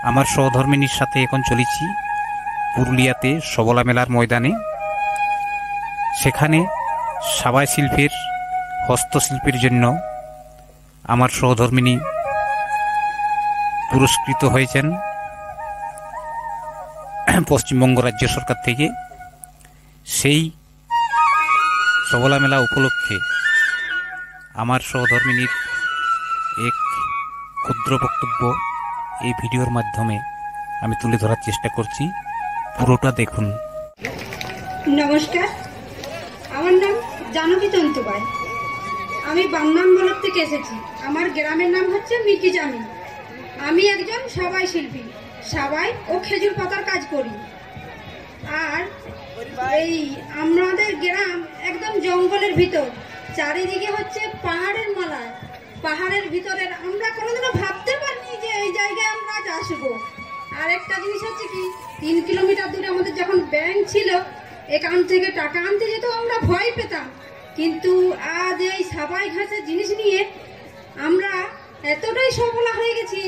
আমার সহধর্মিনীর সাথে এখন চলেছি পুরুলিয়াতে সবলা মেলার ময়দানে। সেখানে সাবাই শিল্পের হস্তশিল্পের জন্য আমার সহধর্মিনী পুরস্কৃত হয়েছেন পশ্চিমবঙ্গ রাজ্য সরকার থেকে। সেই সবলা মেলা উপলক্ষে আমার সহধর্মিনীর এক ক্ষুদ্র বক্তব্য এই ভিডিওর মাধ্যমে আমি তুলে ধরার চেষ্টা করছি, পুরোটা দেখুন। নমস্কার, আমার নাম জানকী তন্তুবাই। আমি বামনান ব্লক থেকে এসেছি। আমার গ্রামের নাম হচ্ছে মিকিজামি। আমি একজন সাবাই শিল্পী, সাবাই ও খেজুর পাতার কাজ করি। আর এই আমাদের গ্রাম একদম জঙ্গলের ভিতর, চারিদিকে হচ্ছে পাহাড়ের মালা। পাহাড়ের ভিতরে আমরা কোনোদিনও ভাবতে পারিনি যে এই জায়গায় আমরা আজ আসবো। আর একটা জিনিস হচ্ছে কি, 3 কিলোমিটার দূরে আমাদের যখন ব্যাংক ছিল, এখান থেকে টাকা আনতে যেত আমরা ভয় পেতাম। কিন্তু আজ এই সাবাই ঘাসের জিনিস নিয়ে আমরা এতটাই সফলা হয়ে গেছি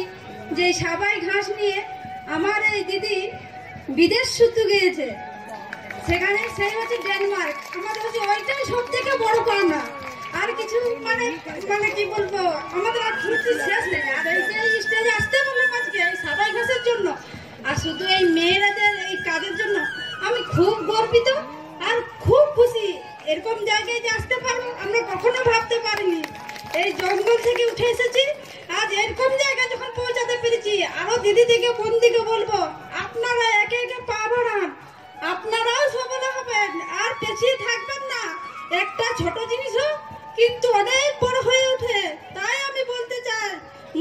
যে সাবাই ঘাস নিয়ে আমার এই দিদি বিদেশ শুধু গিয়েছে। সেখানে সেই হচ্ছে ডেনমার্ক। আমাদের হচ্ছে ওইটাই সব থেকে বড় পাওনা। আর কিছু মানে কি বলবো, আমাদের আর ফুর্তি শেষ নেই। আর এই যে স্টেজে আসতে বললাম আজকে এই সাবাই ঘাসের জন্য, আর শুধু এই মেয়েরাদের এই কাজের জন্য আমি খুব গর্বিত আর খুব খুশি। এরকম জায়গায় যে আসতে পারবো আমরা কখনো ভাবতে পারিনি। এই জঙ্গল থেকে উঠে এসেছি, আজ এরকম জায়গায় যখন পৌঁছাতে পেরেছি, আরো দিদি থেকে বন্ধুকে বলবো আপনারা একে একে পা বাড়ান, আপনারাও সফল হবেন আর পেছিয়ে থাকবেন না। একটা ছোট জিনিসও কিন্তু অনেক বড় হয়ে ওঠে। তাই আমি বলতে চাই,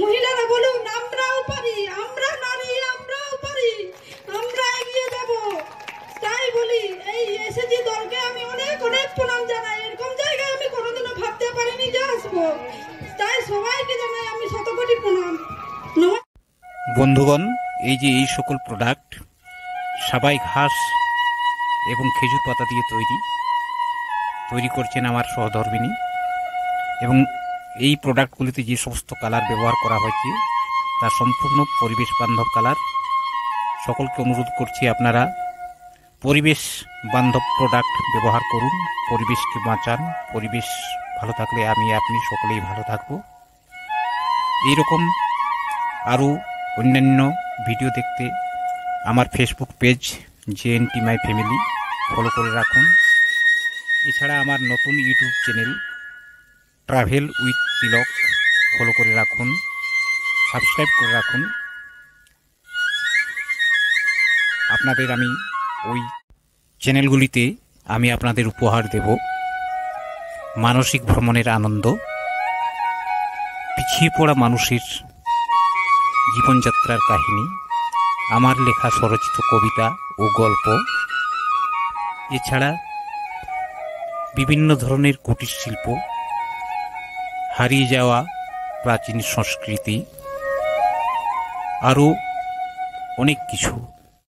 মহিলারা বলুন আমরাও পারি, আমরা নারী আমরাও পারি, আমরা এগিয়ে যাব। তাই বলি এই এসএজি দলকে আমি অনেক অনেক প্রণাম জানাই। এরকম জায়গায় আমি কোনোদিনও ভাবতে পারিনি যে আসবো। তাই সবাইকে জানাই আমি শতকোটি প্রণাম। বন্ধুগণ, এই যে এই সকল প্রোডাক্ট সাবাই ঘাস এবং খেজুর পাতা দিয়ে তৈরি করছেন আমার সহধর্মিনী, এবং এই প্রোডাক্টগুলিতে যে সমস্ত কালার ব্যবহার করা হয়েছে তা সম্পূর্ণ পরিবেশ বান্ধব কালার। সকলকে অনুরোধ করছি আপনারা পরিবেশ বান্ধব প্রোডাক্ট ব্যবহার করুন, পরিবেশকে বাঁচান। পরিবেশ ভালো থাকলে আমি আপনি সকলেই ভালো থাকব। এইরকম আরও অন্যান্য ভিডিও দেখতে আমার Facebook page JNT my family follow করে রাখুন। এছাড়া আমার নতুন YouTube channel travel with Tilak follow করে রাখুন, সাবস্ক্রাইব করে রাখুন। আপনাদের আমি ওই চ্যানেলগুলিতে আমি আপনাদের উপহার দেব মানসিক ভ্রমণের আনন্দ, পিছিয়ে পড়া মানুষের জীবনযাত্রার কাহিনী, আমার লেখা স্বরচিত কবিতা ও গল্প, এছাড়া বিভিন্ন ধরনের কুটির শিল্প, হারিয়ে যাওয়া প্রাচীন সংস্কৃতি, আরও অনেক কিছু।